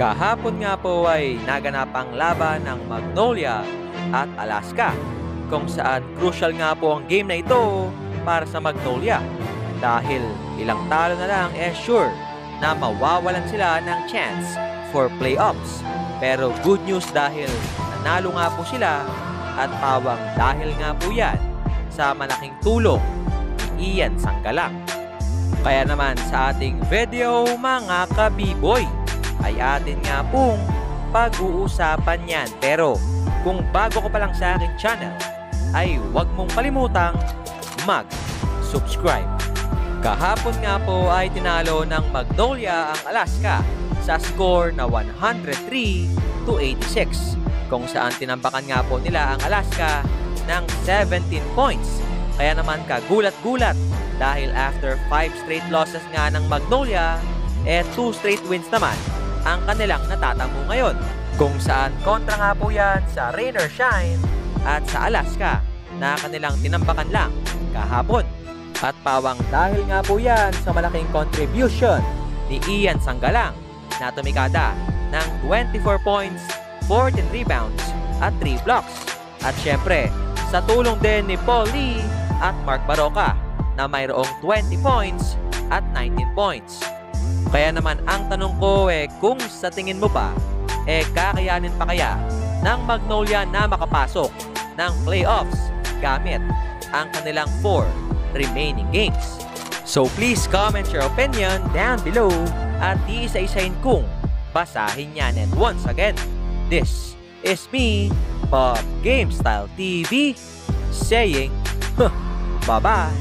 Kahapon nga po ay naganap ang laban ng Magnolia at Alaska, kung saan crucial nga po ang game na ito para sa Magnolia dahil ilang talo na lang sure na mawawalan sila ng chance for playoffs. Pero good news dahil nanalo nga po sila at pawang dahil nga po yan sa malaking tulong ni Ian Sanggalang. Kaya naman sa ating video mga kabiboy ay atin nga pong pag-uusapan yan. Pero kung bago ka pa lang sa aking channel ay huwag mong kalimutang mag-subscribe. Kahapon nga po ay tinalo ng Magnolia ang Alaska sa score na 103-86, kung saan tinambakan nga po nila ang Alaska ng 17 points. Kaya naman kagulat-gulat dahil after 5 straight losses nga ng Magnolia, 2 straight wins naman ang kanilang natatamo ngayon. Kung saan kontra nga po yan sa Rain or Shine at sa Alaska na kanilang tinambakan lang kahapon. At pawang dahil nga po yan sa malaking contribution ni Ian Sanggalang na tumikada ng 24 points, 14 rebounds at 3 blocks. At syempre, sa tulong din ni Paul Lee at Mark Baroka na mayroong 20 points at 19 points. Kaya naman ang tanong ko kung sa tingin mo ba kakayanin pa kaya ng Magnolia na makapasok ng playoffs gamit ang kanilang 4 remaining games. So please comment your opinion down below at iisa-isahin kung basahin yan. And once again, this is me, Bob Game Style TV, saying bye-bye.